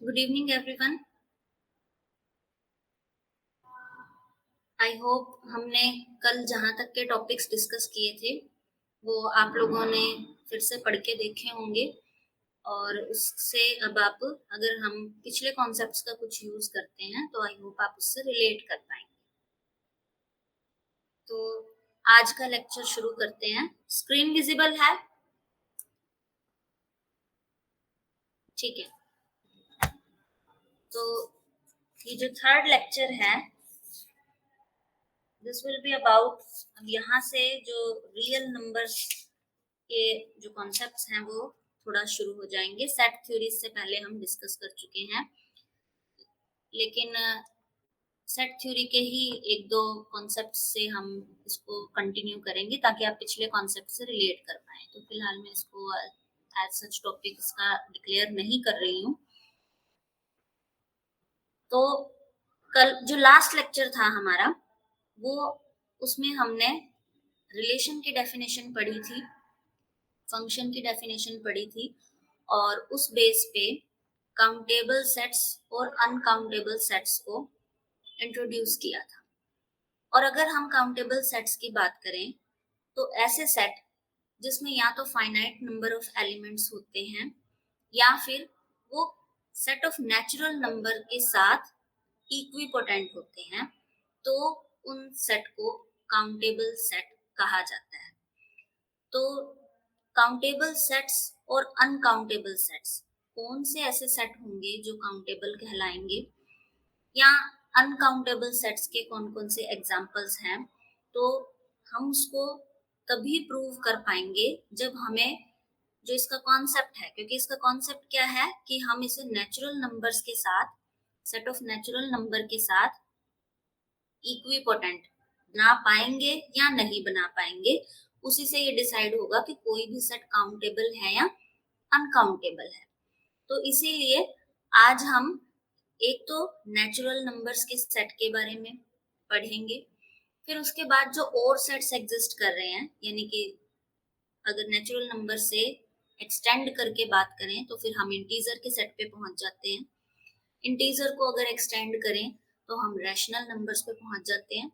Good evening everyone. I hope हमने कल जहाँ तक के टॉपिक्स डिस्कस किए थे वो आप लोगों ने फिर से पढ़ के देखे होंगे और उससे अब आप अगर हम पिछले कॉन्सेप्ट्स का कुछ यूज करते हैं तो आई होप आप उससे रिलेट कर पाएंगे। तो आज का लेक्चर शुरू करते हैं। स्क्रीन विजिबल है? ठीक है। तो ये जो थर्ड लेक्चर है दिस विल बी अबाउट, अब यहाँ से जो रियल नंबर्स के जो कॉन्सेप्ट्स हैं वो थोड़ा शुरू हो जाएंगे। सेट थ्योरी से पहले हम डिस्कस कर चुके हैं, लेकिन सेट थ्योरी के ही एक दो कॉन्सेप्ट से हम इसको कंटिन्यू करेंगे ताकि आप पिछले कॉन्सेप्ट से रिलेट कर पाए। तो फिलहाल मैं इसको एज सच टॉपिक इसका डिक्लेयर नहीं कर रही हूँ। तो कल जो लास्ट लेक्चर था हमारा वो उसमें हमने रिलेशन की डेफिनेशन पढ़ी थी, फंक्शन की डेफिनेशन पढ़ी थी और उस बेस पे काउंटेबल सेट्स और अनकाउंटेबल सेट्स को इंट्रोड्यूस किया था। और अगर हम काउंटेबल सेट्स की बात करें तो ऐसे सेट जिसमें या तो फाइनाइट नंबर ऑफ एलिमेंट्स होते हैं या फिर वो सेट ऑफ नेचुरल नंबर के साथ इक्विपोटेंट होते हैं, तो उन सेट को काउंटेबल सेट कहा जाता है। तो काउंटेबल सेट्स और अनकाउंटेबल सेट्स, कौन से ऐसे सेट होंगे जो काउंटेबल कहलाएंगे या अनकाउंटेबल सेट्स के कौन कौन से एग्जांपल्स हैं, तो हम उसको तभी प्रूव कर पाएंगे जब हमें जो इसका कॉन्सेप्ट है, क्योंकि इसका कॉन्सेप्ट क्या है कि हम इसे नेचुरल नंबर्स के साथ, सेट ऑफ नेचुरल नंबर के साथ इक्विपोटेंट बना पाएंगे या नहीं बना पाएंगे। उसी से ये डिसाइड होगा कि कोई भी सेट काउंटेबल है या अनकाउंटेबल है। तो इसीलिए आज हम एक तो नेचुरल नंबर्स के सेट के बारे में पढ़ेंगे, फिर उसके बाद जो और सेट्स एग्जिस्ट कर रहे हैं, यानी कि अगर नेचुरल नंबर से एक्सटेंड करके बात करें तो फिर हम इंटीजर के सेट पे पहुंच जाते हैं। इंटीजर को अगर एक्सटेंड करें तो हम रैशनल नंबर्स पे पहुंच जाते हैं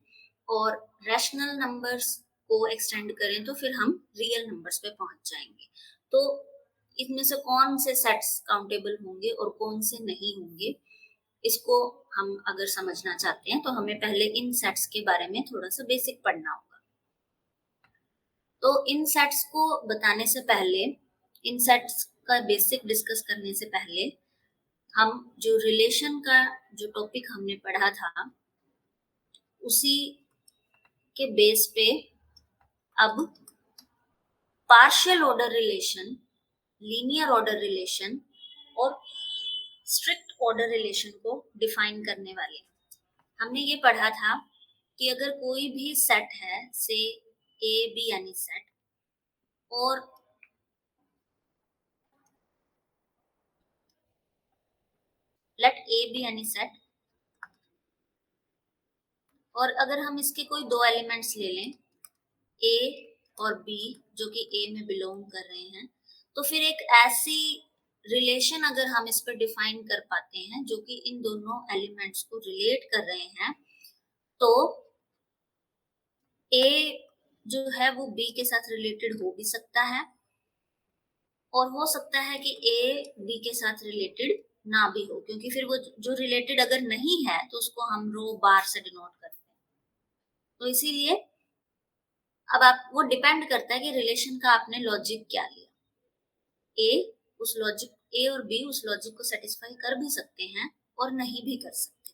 और रैशनल नंबर्स को एक्सटेंड करें तो फिर हम रियल नंबर्स पे पहुंच जाएंगे। तो इनमें से कौन से सेट्स काउंटेबल होंगे और कौन से नहीं होंगे, इसको हम अगर समझना चाहते हैं तो हमें पहले इन सेट्स के बारे में थोड़ा सा बेसिक पढ़ना होगा। तो इन सेट्स को बताने से पहले, इन सेट्स का बेसिक डिस्कस करने से पहले हम जो रिलेशन का जो टॉपिक हमने पढ़ा था उसी के बेस पे अब partial order relation, linear order relation और स्ट्रिक्ट ऑर्डर रिलेशन को डिफाइन करने वाले। हमने ये पढ़ा था कि अगर कोई भी सेट है, से ए बी यानी सेट, और लेट ए बी यानी सेट, और अगर हम इसके कोई दो एलिमेंट्स ले लें ए और बी जो कि ए में बिलोंग कर रहे हैं, तो फिर एक ऐसी रिलेशन अगर हम इस पर डिफाइन कर पाते हैं जो कि इन दोनों एलिमेंट्स को रिलेट कर रहे हैं, तो ए जो है वो बी के साथ रिलेटेड हो भी सकता है और हो सकता है कि ए बी के साथ रिलेटेड ना भी हो, क्योंकि फिर वो जो रिलेटेड अगर नहीं है तो उसको हम रो बार से डिनोट करते हैं। तो इसीलिए अब आप, वो डिपेंड करता है कि रिलेशन का आपने लॉजिक क्या लिया। ए और बी उस लॉजिक को सेटिस्फाई कर भी सकते हैं और नहीं भी कर सकते।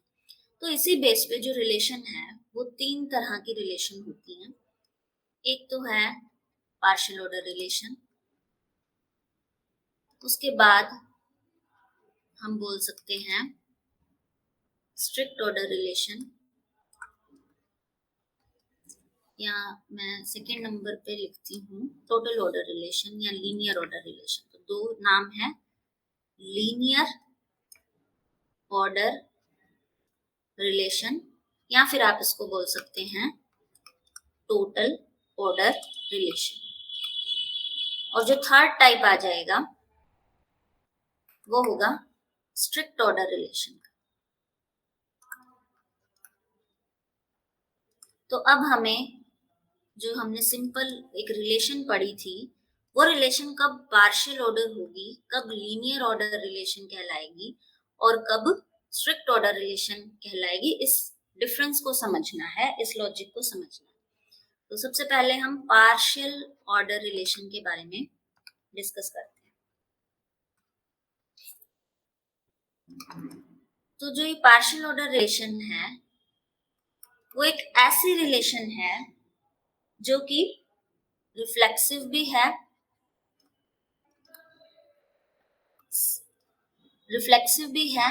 तो इसी बेस पे जो रिलेशन है वो तीन तरह की रिलेशन होती हैं। एक तो है पार्शियल ऑर्डर रिलेशन, उसके बाद हम बोल सकते हैं स्ट्रिक्ट ऑर्डर रिलेशन, या मैं सेकेंड नंबर पे लिखती हूँ टोटल ऑर्डर रिलेशन या लीनियर ऑर्डर रिलेशन। तो दो नाम है, लीनियर ऑर्डर रिलेशन या फिर आप इसको बोल सकते हैं टोटल ऑर्डर रिलेशन। और जो थर्ड टाइप आ जाएगा वो होगा स्ट्रिक्ट ऑर्डर रिलेशन का। तो अब हमें जो हमने सिंपल एक रिलेशन पढ़ी थी, वो रिलेशन कब पार्शियल ऑर्डर होगी, कब लीनियर ऑर्डर रिलेशन कहलाएगी और कब स्ट्रिक्ट ऑर्डर रिलेशन कहलाएगी, इस डिफरेंस को समझना है, इस लॉजिक को समझना है। तो सबसे पहले हम पार्शियल ऑर्डर रिलेशन के बारे में डिस्कस करते हैं। तो जो ये पार्शियल ऑर्डर रिलेशन है, वो एक ऐसी रिलेशन है जो कि रिफ्लेक्सिव भी है, रिफ्लेक्सिव भी है,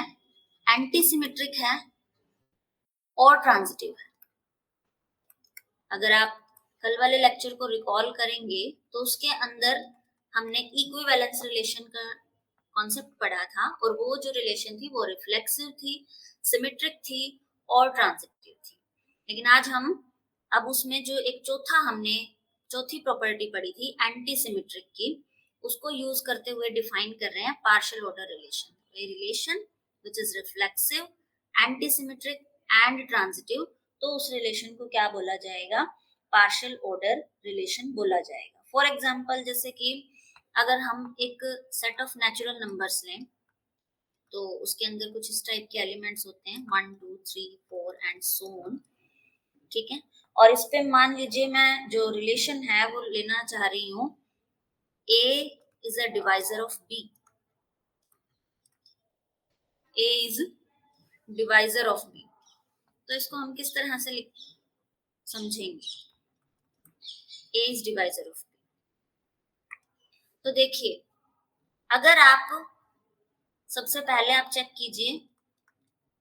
एंटीसिमेट्रिक है और ट्रांजिटिव है। अगर आप कल वाले लेक्चर को रिकॉल करेंगे तो उसके अंदर हमने इक्विवेलेंस रिलेशन का कॉन्सेप्ट पढ़ा था और वो जो रिलेशन थी वो रिफ्लेक्सिव थी, सिमेट्रिक थी और ट्रांजिटिव थी। लेकिन आज हम अब उसमें जो एक हमने चौथी प्रॉपर्टी पढ़ी थी एंटीसिमेट्रिक की, उसको यूज करते हुए डिफाइन कर रहे हैं partial order relation. A relation which is reflexive, antisymmetric and transitive, तो उस रिलेशन को क्या बोला जाएगा, पार्शियल ऑर्डर रिलेशन बोला जाएगा। फॉर एग्जाम्पल, जैसे कि अगर हम एक सेट ऑफ नेचुरल नंबर्स लें तो उसके अंदर कुछ इस टाइप के एलिमेंट्स होते हैं 1 2 3 4 एंड सो ऑन, ठीक है। और इस पे मान लीजिए मैं जो रिलेशन है वो लेना चाह रही हूँ A is a divisor of B, A is divisor of B, तो इसको हम किस तरह से समझेंगे, A is divisor of B। तो देखिए, अगर आप सबसे पहले आप चेक कीजिए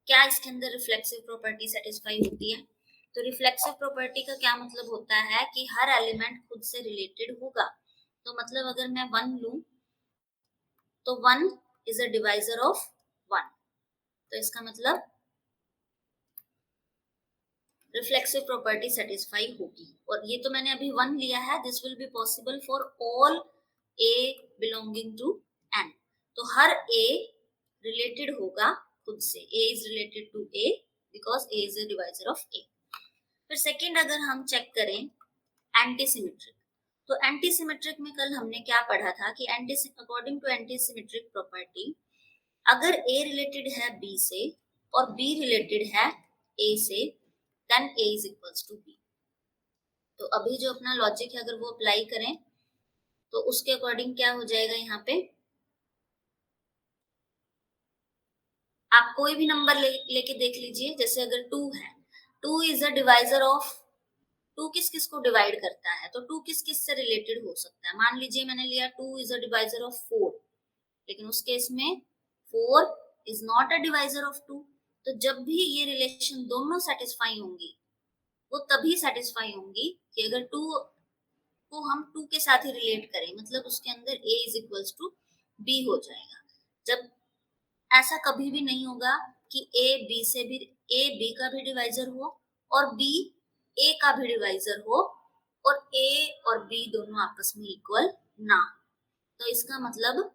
क्या इसके अंदर रिफ्लेक्सिव प्रॉपर्टी सेटिस्फाई होती है। तो रिफ्लेक्सिव प्रॉपर्टी का क्या मतलब होता है कि हर एलिमेंट खुद से रिलेटेड होगा। तो मतलब अगर मैं 1 लूं तो 1 इज अ डिवाइजर ऑफ 1, तो इसका मतलब रिफ्लेक्सिव प्रॉपर्टी सेटिस्फाई होगी। और ये तो मैंने अभी 1 लिया है, this will be possible for all A belonging to N। तो हर A रिलेटेड होगा खुद से, A is related to A because A is a divisor of A। फिर सेकेंड अगर हम चेक करें एंटीसिमेट्रिक, तो एंटीसिमेट्रिक में कल हमने क्या पढ़ा था कि अकॉर्डिंग टू एंटीसिमेट्रिक प्रॉपर्टी, अगर A रिलेटेड है B से और B रिलेटेड है A से, then A is equals to B। तो अभी जो अपना लॉजिक है अगर वो अप्लाई करें तो उसके अकॉर्डिंग क्या हो जाएगा, यहाँ पे आप कोई भी नंबर लेके देख लीजिए। जैसे अगर 2 है, 2 इज अ डिवाइजर ऑफ, 2 किस किस को डिवाइड करता है, तो 2 किस किस से रिलेटेड हो सकता है। मान लीजिए मैंने लिया 2 इज अ डिवाइजर ऑफ 4, लेकिन उस केस में 4 is not a divisor of 2। तो जब भी ये रिलेशन दोनों सेटिस्फाई होंगी, वो तभी सेटिस्फाई होंगी कि अगर 2 को हम 2 के साथ ही रिलेट करें, मतलब उसके अंदर A is equals to B हो जाएगा। जब ऐसा कभी भी नहीं होगा कि ए बी का भी डिवाइजर हो और बी ए का भी डिवाइजर हो और ए और बी दोनों आपस में इक्वल ना हो। तो इसका मतलब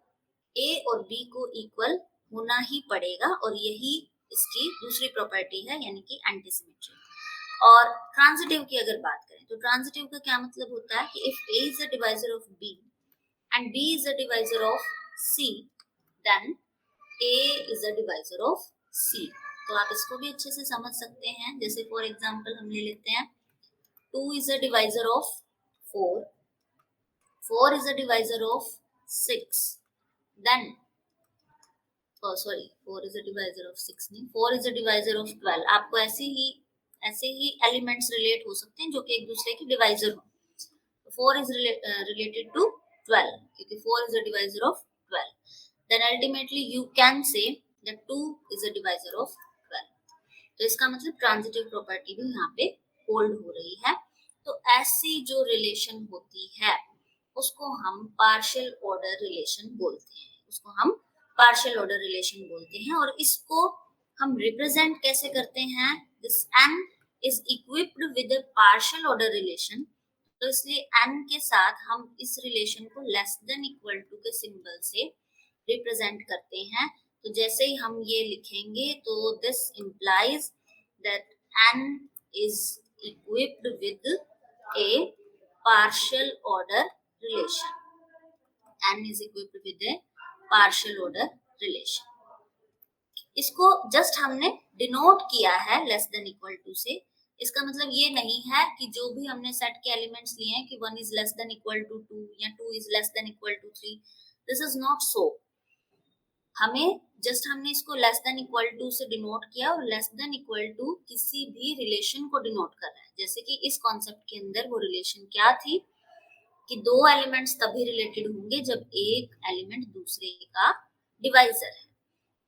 ए और बी को इक्वल होना ही पड़ेगा और यही इसकी दूसरी प्रॉपर्टी है, यानी कि एंटीसिमेट्री। और ट्रांजिटिव की अगर बात करें तो ट्रांजिटिव का क्या मतलब होता है कि if A is a divisor of B and B is a divisor of C, then A is a divisor of C। तो आप इसको भी अच्छे से समझ सकते हैं। जैसे फॉर एग्जाम्पल हम ले लेते हैं 2 is a divisor of 4, 4 is a divisor of 6, then oh sorry 4 is a divisor of 6 नहीं, 4 is a divisor of 12। आपको ऐसे ही एलिमेंट्स रिलेट हो सकते हैं जो कि एक दूसरे की डिवाइजर हो। 4 is related to 12 क्योंकि 4 is a divisor of 12। Then ultimately you can say that 2 is a divisor of 12। तो इसका मतलब ट्रांजिटिव प्रॉपर्टी भी यहाँ पे होल्ड हो रही है। तो ऐसी जो रिलेशन होती है उसको हम पार्शियल ऑर्डर रिलेशन बोलते हैं, उसको हम पार्शियल ऑर्डर रिलेशन बोलते हैं। और इसको हम रिप्रेजेंट कैसे करते हैं, this n is equipped with a partial order relation, तो इसलिए n के साथ हम इस रिलेशन को लेस देन इक्वल टू के सिंबल से रिप्रेजेंट करते हैं। तो तो जैसे ही हम ये लिखेंगे तो this implies that n is equipped with a partial order relation. n is equipped with a partial order relation. इसको जस्ट हमने डिनोट किया है लेस देन इक्वल टू से। इसका मतलब ये नहीं है कि जो भी हमने सेट के एलिमेंट्स लिए हैं कि 1 is less than equal to 2 या 2 is less than equal to 3, this is not so. हमें जस्ट हमने इसको लेस देन इक्वल टू से डिनोट किया और लेस देन इक्वल टू किसी भी रिलेशन को डिनोट कर रहा है। जैसे कि इस कॉन्सेप्ट के अंदर वो रिलेशन क्या थी कि दो एलिमेंट्स तभी रिलेटेड होंगे जब एक एलिमेंट दूसरे का डिवाइजर है।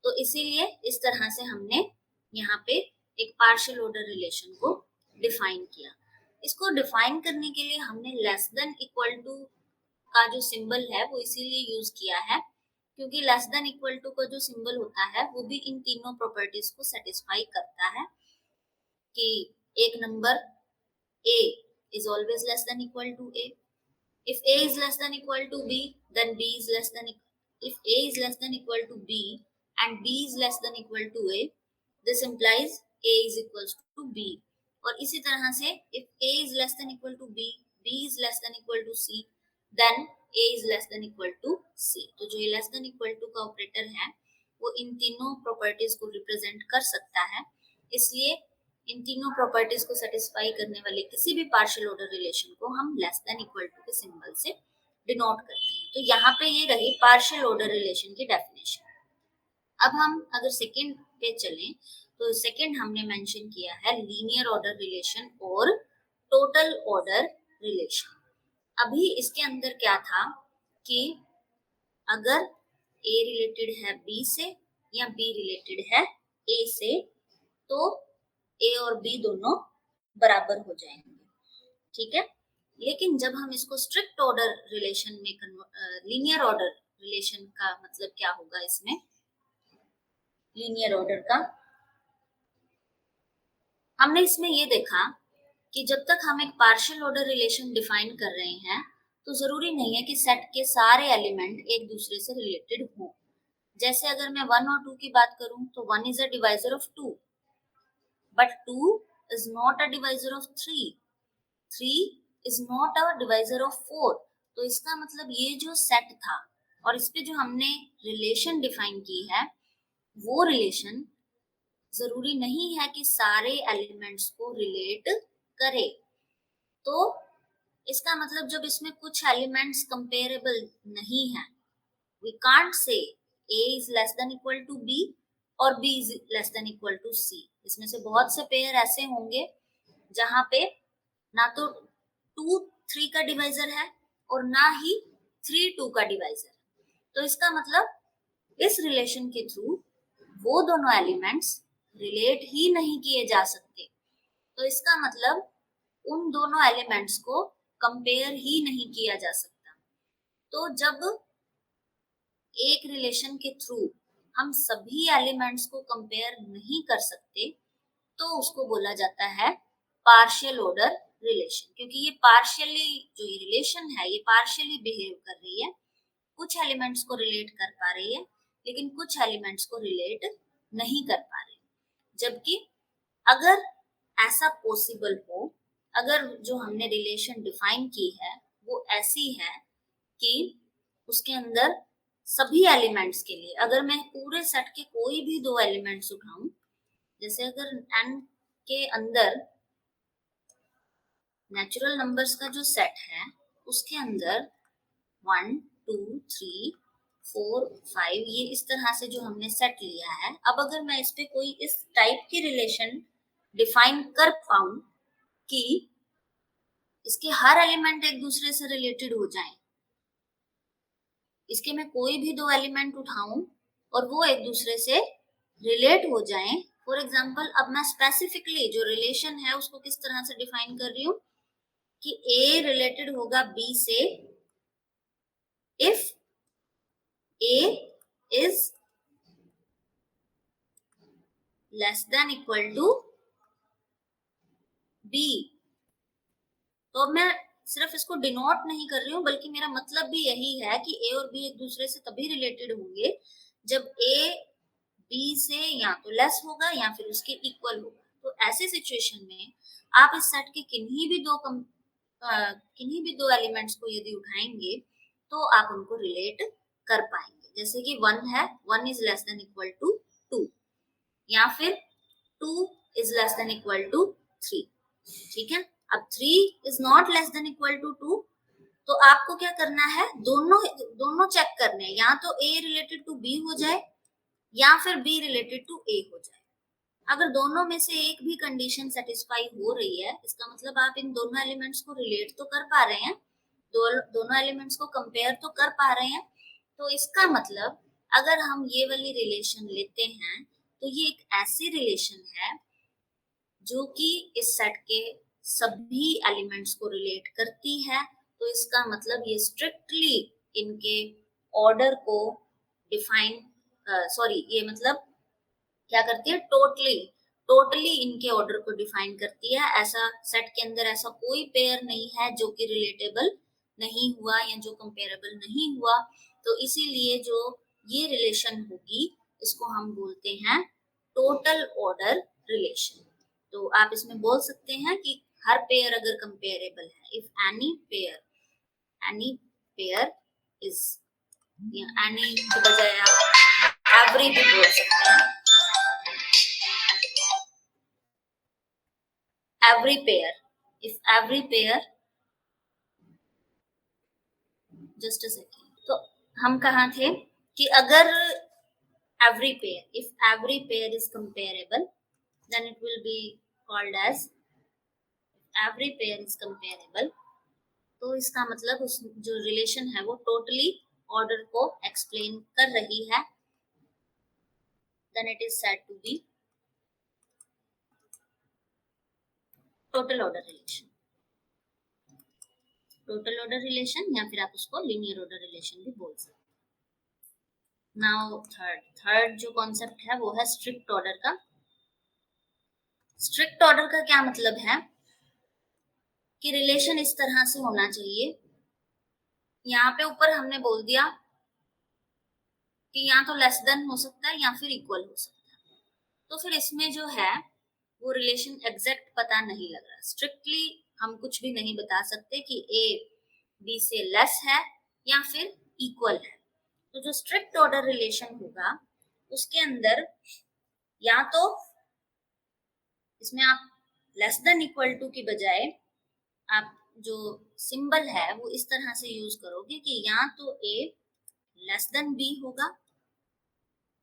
तो इसीलिए इस तरह से हमने यहाँ पे एक पार्शियल ऑर्डर रिलेशन को डिफाइन किया। इसको डिफाइन करने के लिए हमने लेस देन इक्वल टू का जो सिंबल है वो इसीलिए यूज किया है क्योंकि लेस देन इक्वल टू का जो सिंबल होता है वो भी इन तीनों प्रॉपर्टीज को सेटिस्फाई करता है कि एक number a is always less than equal to a. If a is less than equal to b, then b is less than. If a is less than equal to b and b is less than equal to a, this implies a is equals to b. और इसी तरह से if a is less than equal to b, b is less than equal to c, then a is less than equal to c. तो जो ये less than equal to का operator है वो इन तीनों प्रॉपर्टीज को रिप्रेजेंट कर सकता है। इसलिए इन तीनों प्रॉपर्टीज को सेटिस्फाई करने वाले किसी भी पार्शियल ऑर्डर रिलेशन को हम लेस देन इक्वल टू के सिंबल से डिनोट करते हैं। तो यहाँ पे ये रही पार्शियल ऑर्डर रिलेशन की डेफिनेशन। अब हम अगर सेकंड पे चलें तो सेकंड हमने मेंशन किया है लीनियर ऑर्डर रिलेशन और टोटल ऑर्डर रिलेशन। अभी इसके अंदर क्या था कि अगर a रिलेटेड है b से या b रिलेटेड है a से तो a और b दोनों बराबर हो जाएंगे, ठीक है। लेकिन जब हम इसको स्ट्रिक्ट ऑर्डर रिलेशन में लीनियर ऑर्डर रिलेशन का मतलब क्या होगा, इसमें लीनियर ऑर्डर का हमने इसमें ये देखा कि जब तक हम एक पार्शियल ऑर्डर रिलेशन डिफाइन कर रहे हैं तो जरूरी नहीं है कि सेट के सारे एलिमेंट एक दूसरे से रिलेटेड हो। जैसे अगर मैं 1 और 2 की बात करूं तो 1 is a divisor of 2 but 2 is not a divisor of 3, 3 is not a divisor of 4। तो इसका मतलब ये जो सेट था और इस पे जो हमने रिलेशन डिफाइन की है वो रिलेशन जरूरी नहीं है कि सारे एलिमेंट्स को रिलेट करे। तो इसका मतलब जब इसमें कुछ एलिमेंट्स कंपेरेबल नहीं है, we can't say a is less than equal to b और b is less than equal to c। इसमें से बहुत से पेयर ऐसे होंगे जहां पे ना तो 2 3 का डिवाइजर है और ना ही 3 2 का डिवाइजर है। तो इसका मतलब इस रिलेशन के थ्रू वो दोनों एलिमेंट्स रिलेट ही नहीं किए जा सकते। तो इसका मतलब उन दोनों एलिमेंट्स को कंपेयर ही नहीं किया जा सकता। तो जब एक रिलेशन के थ्रू हम सभी एलिमेंट्स को कंपेयर नहीं कर सकते तो उसको बोला जाता है पार्शियल ऑर्डर रिलेशन, क्योंकि ये पार्शियली जो ये रिलेशन है ये पार्शियली बिहेव कर रही है। कुछ एलिमेंट्स को रिलेट कर पा रही है लेकिन कुछ एलिमेंट्स को रिलेट नहीं कर पा रही। जबकि अगर ऐसा पॉसिबल हो, अगर जो हमने रिलेशन डिफाइन की है वो ऐसी है कि उसके अंदर सभी एलिमेंट्स के लिए अगर मैं पूरे सेट के कोई भी 2 एलिमेंट्स उठाऊं, जैसे अगर n के अंदर नेचुरल नंबर्स का जो सेट है उसके अंदर 1 2 3 4 5 ये इस तरह से जो हमने सेट लिया है, अब अगर मैं इस पे कोई इस टाइप की रिलेशन डिफाइन कर पाऊं कि इसके हर एलिमेंट एक दूसरे से रिलेटेड हो जाएं, इसके मैं कोई भी 2 एलिमेंट उठाऊं और वो एक दूसरे से रिलेट हो जाएं। फॉर एग्जांपल अब मैं स्पेसिफिकली जो रिलेशन है उसको किस तरह से डिफाइन कर रही हूँ कि A रिलेटेड होगा B से if A is less than equal to B। तो मैं सिर्फ इसको डिनोट नहीं कर रही हूँ बल्कि मेरा मतलब भी यही है कि A और B एक दूसरे से तभी रिलेटेड होंगे जब A बी से या तो लेस होगा या फिर उसके इक्वल होगा। तो ऐसे सिचुएशन में आप इस सेट के किन्हीं भी दो एलिमेंट्स को यदि उठाएंगे तो आप उनको रिलेट कर पाएंगे। जैसे कि 1 है, 1 is less than equal to 2, या फिर 2 is less than equal to 3। ठीक है, अब 3 is not less than equal to 2, तो आपको क्या करना है, दोनों चेक करने हैं, या तो A रिलेटेड टू B हो जाए या फिर B रिलेटेड टू A हो जाए। अगर दोनों में से एक भी कंडीशन सेटिस्फाई हो रही है, इसका मतलब आप इन दोनों एलिमेंट्स को रिलेट तो कर पा रहे हैं, दोनों एलिमेंट्स को कंपेयर तो कर पा रहे हैं। तो इसका मतलब अगर हम ये वाली रिलेशन लेते हैं तो ये एक ऐसी रिलेशन है जो कि इस सेट के सभी एलिमेंट्स को रिलेट करती है। तो इसका मतलब ये स्ट्रिक्टली इनके ऑर्डर को डिफाइन सॉरी ये मतलब क्या करती है, टोटली इनके ऑर्डर को डिफाइन करती है। ऐसा सेट के अंदर ऐसा कोई पेयर नहीं है जो कि रिलेटेबल नहीं हुआ या जो कंपेरेबल नहीं हुआ। तो इसीलिए जो ये रिलेशन होगी इसको हम बोलते हैं टोटल ऑर्डर रिलेशन। तो आप इसमें बोल सकते हैं कि हर पेयर अगर कंपेरेबल है, इफ एनी पेयर इज, या एनी के बजाय आप एवरी भी बोल सकते हैं, every pair, if every pair, just a second, तो हम कहाँ थे कि अगर if every pair is comparable, then it will be called as every pair is comparable। तो इसका मतलब उस जो रिलेशन है वो टोटली ऑर्डर को एक्सप्लेन कर रही है, then it is said to be total order relation। Total order relation या फिर आप उसको लीनियर ऑर्डर रिलेशन भी बोल सकते हैं। नाउ थर्ड जो कॉन्सेप्ट है वो है स्ट्रिक्ट ऑर्डर का। स्ट्रिक्ट ऑर्डर का क्या मतलब है कि रिलेशन इस तरह से होना चाहिए, यहाँ पे ऊपर हमने बोल दिया कि या तो लेस देन हो सकता है या फिर इक्वल हो सकता है। तो फिर इसमें जो है वो रिलेशन एग्जैक्ट पता नहीं लग रहा, स्ट्रिक्टली हम कुछ भी नहीं बता सकते कि A B से लेस है या फिर इक्वल है। तो जो स्ट्रिक्ट ऑर्डर रिलेशन होगा उसके अंदर या तो इसमें आप लेस देन इक्वल टू की बजाय आप जो सिंबल है वो इस तरह से यूज करोगे कि या तो A लेस देन B होगा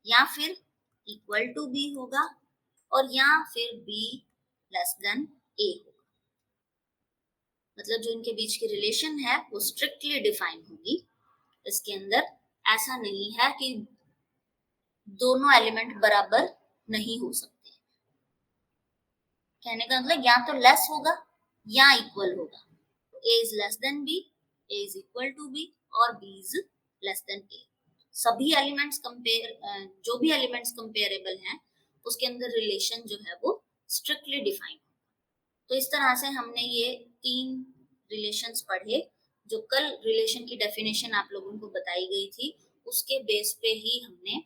या फिर इक्वल टू B होगा और या फिर B लेस देन A होगा। मतलब जो इनके बीच की रिलेशन है वो स्ट्रिक्टली डिफाइन होगी। इसके अंदर ऐसा नहीं है कि दोनों एलिमेंट बराबर नहीं हो सकते। कहने का मतलब या तो लेस होगा या इक्वल होगा। A is less than B, A is equal to B और B is less than A। सभी एलिमेंट्स जो भी एलिमेंट्स कंपेरेबल हैं उसके अंदर रिलेशन जो है वो स्ट्रिक्टली डिफाइन। तो इस तरह से हमने ये 3 रिलेशंस पढ़े जो कल रिलेशन की डेफिनेशन आप लोगों को बताई गई थी, उसके बेस पे ही हमने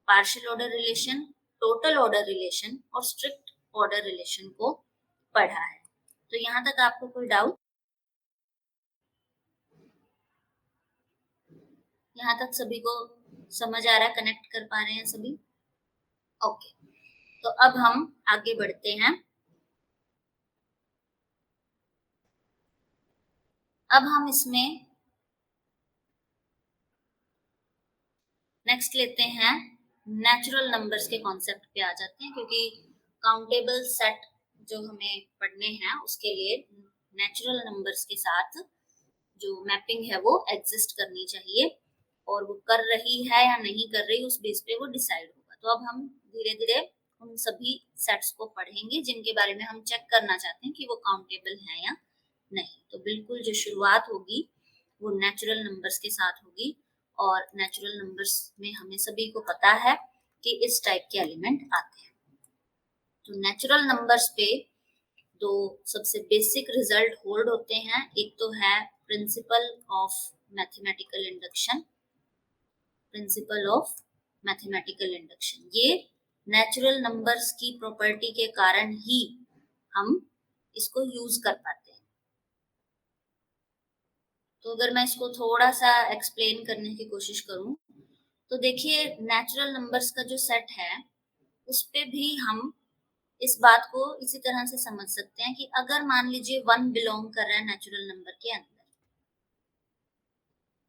partial order relation, total order relation और स्ट्रिक्ट ऑर्डर रिलेशन को पढ़ा है। तो यहाँ तक आपको कोई डाउट? यहाँ तक सभी को समझ आ रहा है, कनेक्ट कर पा रहे हैं सभी? ओके, तो अब हम आगे बढ़ते हैं। अब हम इसमें नेक्स्ट लेते हैं, नेचुरल नंबर्स के कॉन्सेप्ट पे आ जाते हैं, क्योंकि काउंटेबल सेट जो हमें पढ़ने हैं उसके लिए नेचुरल नंबर्स के साथ जो मैपिंग है वो एग्जिस्ट करनी चाहिए, और वो कर रही है या नहीं कर रही उस बेस पे वो डिसाइड होगा। तो अब हम धीरे धीरे उन सभी सेट्स को पढ़ेंगे जिनके बारे में हम चेक करना चाहते हैं कि वो काउंटेबल है या नहीं। तो बिल्कुल जो शुरुआत होगी वो नेचुरल नंबर्स के साथ होगी, और नेचुरल नंबर्स में हमें सभी को पता है कि इस टाइप के एलिमेंट आते हैं। तो नेचुरल नंबर्स पे दो सबसे बेसिक रिजल्ट होल्ड होते हैं। एक तो है principle of mathematical induction, principle of mathematical induction. ये नेचुरल नंबर्स की प्रॉपर्टी के कारण ही हम इसको यूज कर पाते हैं। तो अगर मैं इसको थोड़ा सा एक्सप्लेन करने की कोशिश करूं, तो देखिए नेचुरल नंबर्स का जो सेट है उस पे भी हम इस बात को इसी तरह से समझ सकते हैं कि अगर मान लीजिए 1 बिलोंग कर रहा है नेचुरल नंबर के अंदर,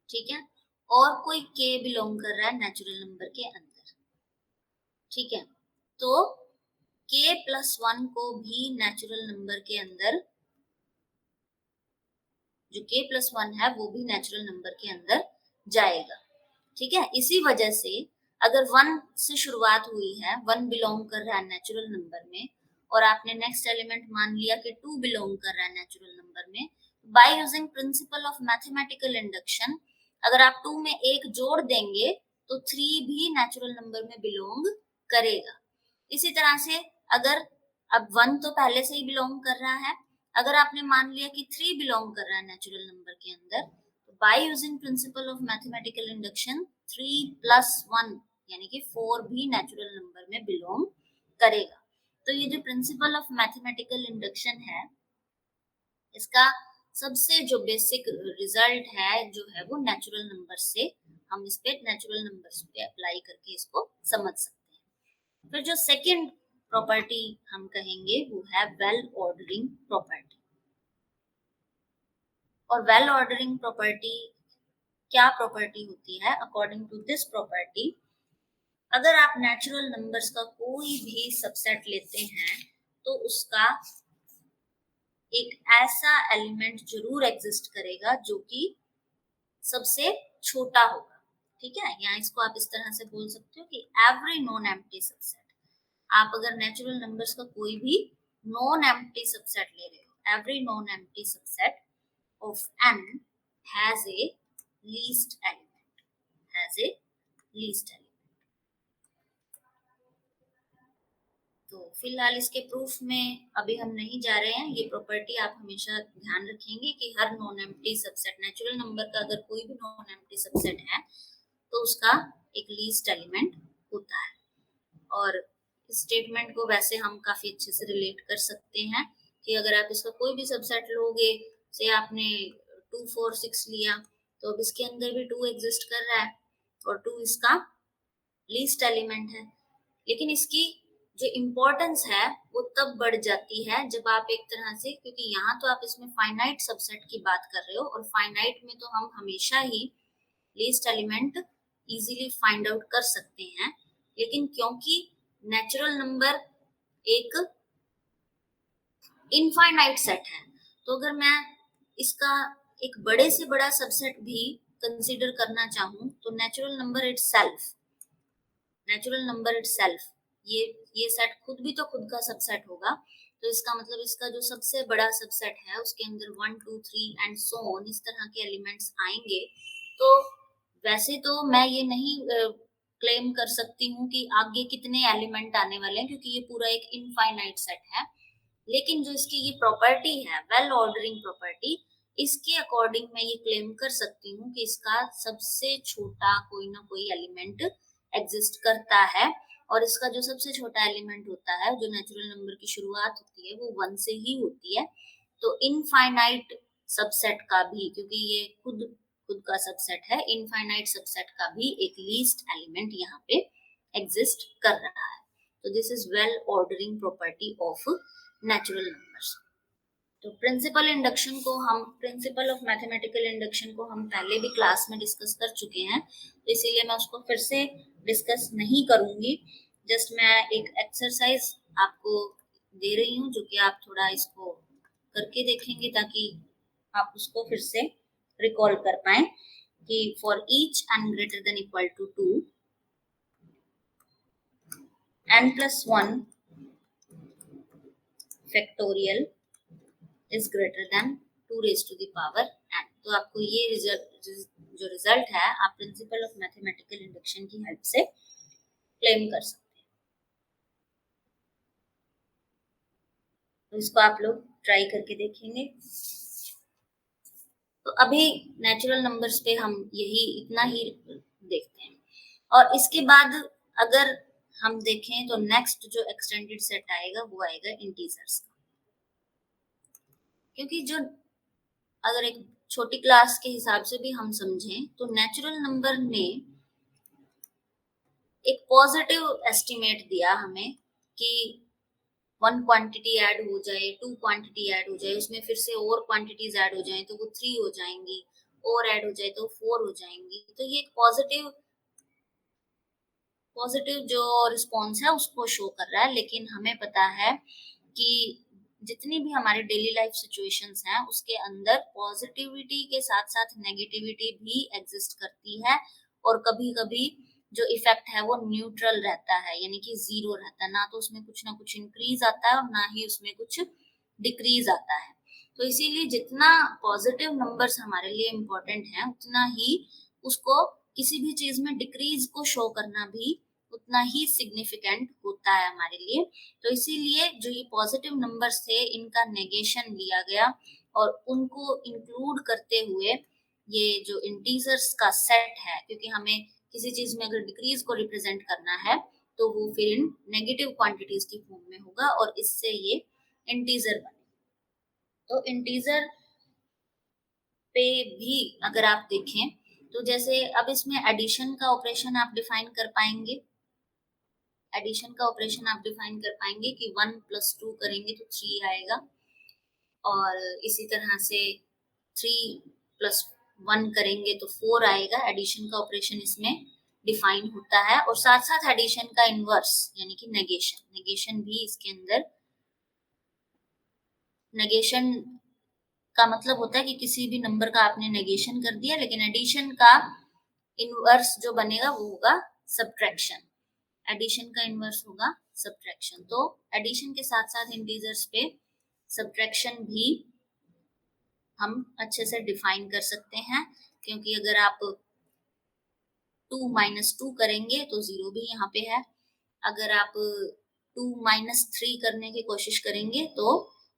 ठीक है, और कोई k बिलोंग कर रहा है नेचुरल नंबर के अंदर, ठीक है, तो k प्लस 1 को भी नेचुरल नंबर के अंदर, जो k प्लस 1 है वो भी नेचुरल नंबर के अंदर जाएगा, ठीक है। इसी वजह से अगर 1 से शुरुआत हुई है, 1 बिलोंग कर रहा है नेचुरल नंबर में, और आपने नेक्स्ट एलिमेंट मान लिया कि 2 बिलोंग कर रहा है नेचुरल नंबर में, by using principle of mathematical induction अगर आप 2 में 1 जोड़ देंगे तो 3 भी नेचुरल नंबर में बिलोंग करेगा। इसी तरह से अगर अब 1 तो पहले से ही बिलोंग कर रहा है, अगर आपने मान लिया कि 3 बिलोंग कर रहा है नेचुरल नंबर के अंदर, तो by using principle of mathematical induction 3 plus 1 यानी कि 4 भी नेचुरल नंबर में बिलोंग करेगा। तो ये जो प्रिंसिपल ऑफ मैथमेटिकल इंडक्शन है, इसका सबसे जो बेसिक रिजल्ट है जो है वो नेचुरल नंबर से, हम इस पे नेचुरल नंबर्स पे अप्लाई करके इसको समझ सकते हैं। फिर जो सेकंड प्रॉपर्टी हम कहेंगे वो है वेल ऑर्डरिंग प्रॉपर्टी। और वेल ऑर्डरिंग प्रॉपर्टी क्या प्रॉपर्टी होती है? अकॉर्डिंग टू दिस प्रॉपर्टी, अगर आप नेचुरल नंबर्स का कोई भी सबसेट लेते हैं तो उसका एक ऐसा एलिमेंट जरूर एग्जिस्ट करेगा जो कि सबसे छोटा होगा, ठीक है। यहाँ इसको आप इस तरह से बोल सकते हो कि एवरी नॉन एम्प्टी सबसेट, आप अगर नेचुरल नंबर्स का कोई भी नॉन एम्प्टी सबसेट ले रहे हो, every non empty subset of n has a least element, has a least element. तो फिलहाल इसके प्रूफ में अभी हम नहीं जा रहे हैं। ये प्रॉपर्टी आप हमेशा ध्यान रखेंगे कि हर non empty subset, natural number का अगर कोई भी नॉन एम्प्टी सबसेट है तो उसका एक लीस्ट एलिमेंट होता है। और इस स्टेटमेंट को वैसे हम काफी अच्छे से रिलेट कर सकते हैं कि अगर आप इसका कोई भी सबसेट लोगे, से आपने 2 4 6 लिया, तो अब इसके अंदर भी 2 एग्जिस्ट कर रहा है और 2 इसका लीस्ट एलिमेंट है। लेकिन इसकी जो इम्पोर्टेंस है वो तब बढ़ जाती है जब आप एक तरह से, क्योंकि यहाँ तो आप इसमें फाइनाइट सबसेट की बात कर रहे हो और फाइनाइट में तो हम हमेशा ही least element easily find out कर सकते हैं, लेकिन क्योंकि नेचुरल नंबर एक इनफाइनाइट सेट है, तो अगर मैं इसका एक बड़े से बड़ा सबसेट भी कंसीडर करना चाहूं तो नेचुरल नंबर इटसेल्फ ये सेट खुद भी तो खुद का सबसेट होगा। तो इसका मतलब इसका जो सबसे बड़ा सबसेट है उसके अंदर 1 2 3 एंड सो ऑन इस तरह के एलिमेंट्स आएंगे। तो वैसे तो मैं ये नहीं क्लेम कर सकती हूँ कि आगे कितने एलिमेंट आने वाले हैं, क्योंकि ये पूरा एक इनफाइनाइट सेट है। लेकिन जो इसकी ये प्रॉपर्टी है वेल ऑर्डरिंग प्रॉपर्टी, इसके अकॉर्डिंग मैं ये क्लेम कर सकती हूँ कि इसका सबसे छोटा कोई ना कोई एलिमेंट एग्जिस्ट करता है। और इसका जो सबसे छोटा एलिमेंट होता है, जो नेचुरल नंबर की शुरुआत होती है, वो 1 से ही होती है। तो इनफाइनाइट सबसेट का भी, क्योंकि ये खुद खुद का सबसेट है, इनफाइनाइट सबसेट का भी एक लीस्ट एलिमेंट यहाँ पे एग्जिस्ट कर रहा है। तो this is well ordering property of natural numbers. तो प्रिंसिपल ऑफ मैथमेटिकल इंडक्शन को हम पहले भी क्लास में डिस्कस कर चुके हैं, तो इसीलिए मैं उसको फिर से डिस्कस नहीं करूंगी। जस्ट मैं एक एक्सरसाइज आपको दे रही हूँ जो कि आप थोड़ा इसको करके देखेंगे ताकि आप उसको फिर से रिकॉल कर पाए कि for each n greater than equal to 2 n+1 factorial is greater than 2 raised to the power n। तो आपको ये रिजल्ट है आप प्रिंसिपल ऑफ मैथमेटिकल इंडक्शन की हेल्प से क्लेम कर सकते हैं। तो इसको आप लोग ट्राई करके देखेंगे। तो अभी नेचुरल नंबर्स पे हम यही इतना ही देखते हैं। और इसके बाद अगर हम देखें तो नेक्स्ट जो एक्सटेंडेड सेट आएगा वो आएगा इंटीजर्स का, क्योंकि जो अगर एक छोटी क्लास के हिसाब से भी हम समझें तो नेचुरल नंबर ने एक पॉजिटिव एस्टिमेट दिया हमें कि 1 क्वांटिटी ऐड हो जाए, 2 क्वांटिटी ऐड हो जाए, उसमें फिर से और क्वांटिटीज ऐड हो जाए तो वो 3 हो जाएंगी, और ऐड हो जाए तो 4 हो जाएंगी। तो ये एक पॉजिटिव जो रिस्पॉन्स है उसको शो कर रहा है। लेकिन हमें पता है कि जितनी भी हमारे डेली लाइफ सिचुएशंस हैं उसके अंदर पॉजिटिविटी के साथ साथ नेगेटिविटी भी एग्जिस्ट करती है, और कभी कभी जो इफेक्ट है वो न्यूट्रल रहता है, यानी कि जीरो रहता है, ना तो उसमें कुछ ना कुछ इंक्रीज आता है और ना ही उसमें कुछ डिक्रीज आता है। तो इसीलिए जितना पॉजिटिव नंबर्स हमारे लिए इम्पोर्टेंट है उतना ही उसको किसी भी चीज में डिक्रीज को शो करना भी उतना ही सिग्निफिकेंट होता है हमारे लिए। तो इसीलिए जो ये पॉजिटिव नंबर्स थे इनका नेगेशन लिया गया, और उनको इंक्लूड करते हुए ये जो इंटीजर्स का सेट है, क्योंकि हमें किसी चीज में अगर डिक्रीज को रिप्रेजेंट करना है तो वो फिर इन नेगेटिव क्वांटिटीज की फॉर्म में होगा, और इससे ये इंटीजर बने। तो इंटीजर पे भी अगर आप देखें तो जैसे अब इसमें एडिशन का ऑपरेशन आप डिफाइन कर पाएंगे, एडिशन का ऑपरेशन आप डिफाइन कर पाएंगे कि 1 + 2 करेंगे तो 3 आएगा, और इसी तरह से 3 + 1 करेंगे तो 4 आएगा। एडिशन का ऑपरेशन इसमें डिफाइन होता है, और साथ साथ एडिशन का इनवर्स यानी कि नेगेशन भी इसके अंदर, नेगेशन का मतलब होता है कि किसी भी नंबर का आपने नेगेशन कर दिया, लेकिन एडिशन का इनवर्स जो बनेगा वो होगा सब्ट्रैक्शन। एडिशन का इनवर्स होगा सब्ट्रैक्शन। तो एडिशन के साथ साथ इंटीजर्स पे सब्ट्रैक्शन भी हम अच्छे से डिफाइन कर सकते हैं, क्योंकि अगर आप 2 - 2 करेंगे तो 0 भी यहाँ पे है। अगर आप 2 - 3 करने की कोशिश करेंगे तो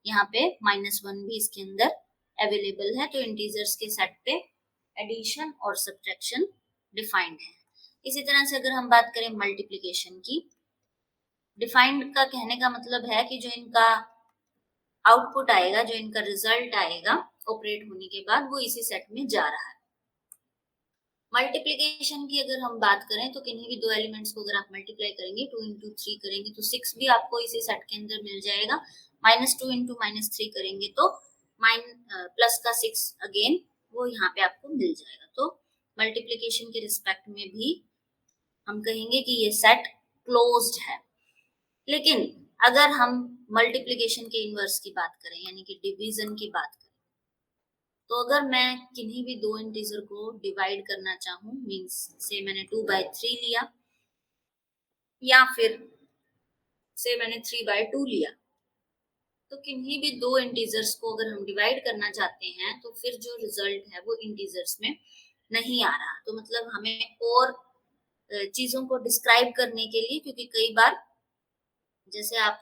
यहाँ पे -1 भी इसके अंदर अवेलेबल है। तो इंटीजर्स के सेट पे एडिशन और सब्ट्रैक्शन डिफाइंड है। इसी तरह से अगर हम बात करें मल्टीप्लिकेशन की, डिफाइंड का कहने का मतलब है कि जो इनका आउटपुट आएगा, जो इनका रिजल्ट आएगा ऑपरेट होने के बाद, वो इसी सेट में जा रहा है। मल्टीप्लिकेशन की अगर हम बात करें तो किन्हीं भी दो एलिमेंट्स को अगर आप मल्टीप्लाई करेंगे 2 × 3 करेंगे तो 6 भी आपको इसी सेट के अंदर मिल जाएगा। -2 × -3 करेंगे तो प्लस का 6 अगेन वो यहाँ पे आपको मिल जाएगा। तो मल्टीप्लिकेशन के रिस्पेक्ट में भी हम कहेंगे कि ये सेट क्लोज्ड है। लेकिन अगर हम मल्टीप्लिकेशन के इनवर्स की बात करें यानी कि डिवीजन की बात करें, तो अगर मैं किन्हीं भी दो इंटीजर को डिवाइड करना चाहूँ, मींस से मैंने 2/3 लिया या फिर से मैंने 3/2 लिया, तो किन्हीं भी दो इंटीजर्स को अगर हम डिवाइड करना चाहते हैं तो फिर जो रिजल्ट है वो इंटीजर्स में नहीं आ रहा। तो मतलब हमें और चीजों को डिस्क्राइब करने के लिए, क्योंकि कई बार जैसे आप